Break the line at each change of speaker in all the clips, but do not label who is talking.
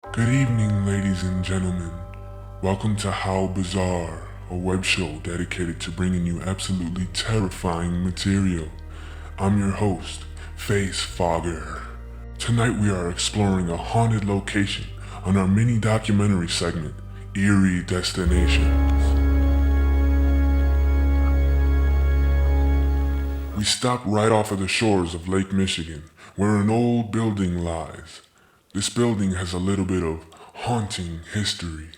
Good evening, ladies and gentlemen. Welcome to How Bizarre, a web show dedicated to bringing you absolutely terrifying material. I'm your host, Face Fogger. Tonight we are exploring a haunted location on our mini documentary segment, Eerie Destinations. We stop right off of the shores of Lake Michigan, where an old building lies. This building has a little bit of haunting history.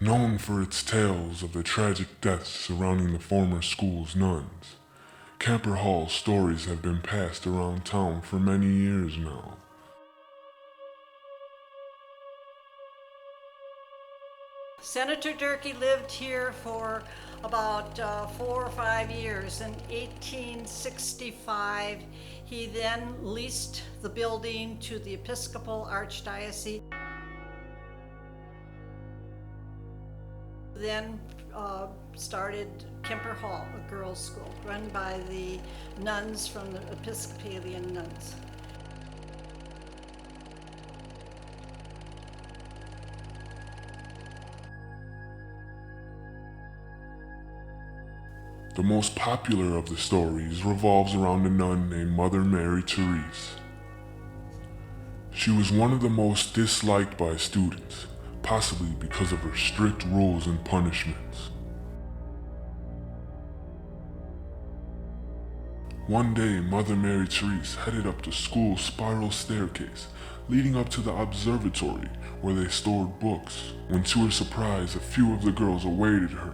Known for its tales of the tragic deaths surrounding the former school's nuns, Kemper Hall stories have been passed around town for many years now.
Senator Durkee lived here for about 4 or 5 years. In 1865, he then leased the building to the Episcopal Archdiocese. Then started Kemper Hall, a girls' school, run by the nuns from the Episcopalian nuns.
The most popular of the stories revolves around a nun named Mother Mary Therese. She was one of the most disliked by students, possibly because of her strict rules and punishments. One day, Mother Mary Therese headed up the school's spiral staircase, leading up to the observatory where they stored books, when to her surprise, a few of the girls awaited her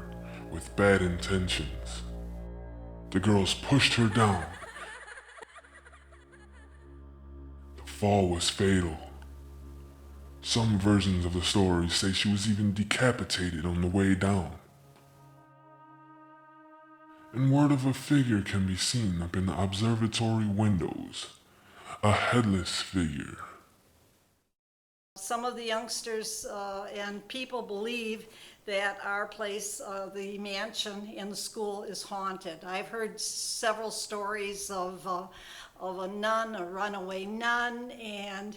with bad intentions. The girls pushed her down. The fall was fatal. Some versions of the story say she was even decapitated on the way down. And word of a figure can be seen up in the observatory windows. A headless figure.
Some of the youngsters and people believe that our place, the mansion in the school, is haunted. I've heard several stories of a nun, a runaway nun, and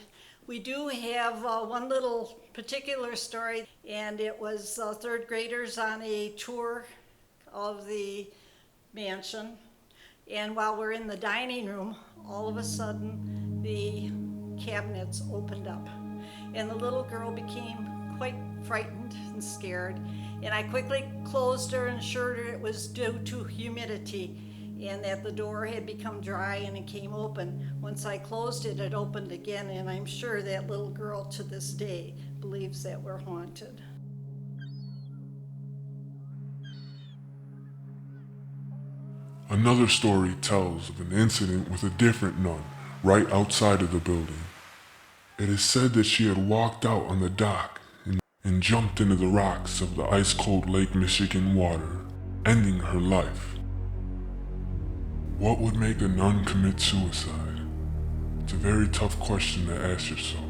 we do have one little particular story, and it was third graders on a tour of the mansion. And while we're in the dining room, all of a sudden the cabinets opened up, and the little girl became quite frightened and scared. And I quickly closed her and assured her it was due to humidity and that the door had become dry and it came open. Once I closed it, it opened again, and I'm sure that little girl to this day believes that we're haunted.
Another story tells of an incident with a different nun right outside of the building. It is said that she had walked out on the dock and jumped into the rocks of the ice-cold Lake Michigan water, ending her life. What would make a nun commit suicide? It's a very tough question to ask yourself.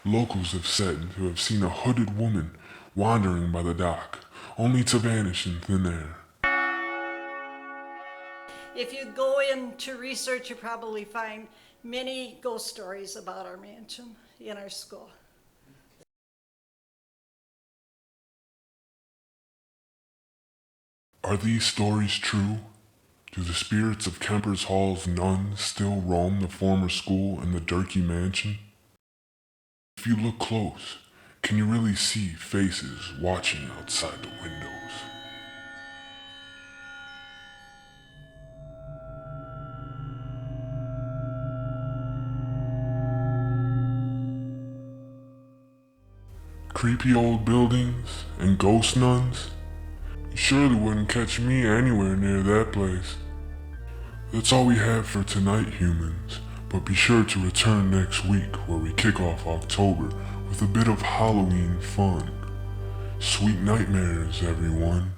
Locals have said to have seen a hooded woman wandering by the dock, only to vanish in thin air.
If you go into research, you probably find many ghost stories about our mansion in our school.
Are these stories true? Do the spirits of Kemper's Hall's nuns still roam the former school and the Durkee Mansion? If you look close, can you really see faces watching outside the windows? creepy old buildings, and ghost nuns. You surely wouldn't catch me anywhere near that place. That's all we have for tonight, humans, but be sure to return next week where we kick off October with a bit of Halloween fun. Sweet nightmares, everyone.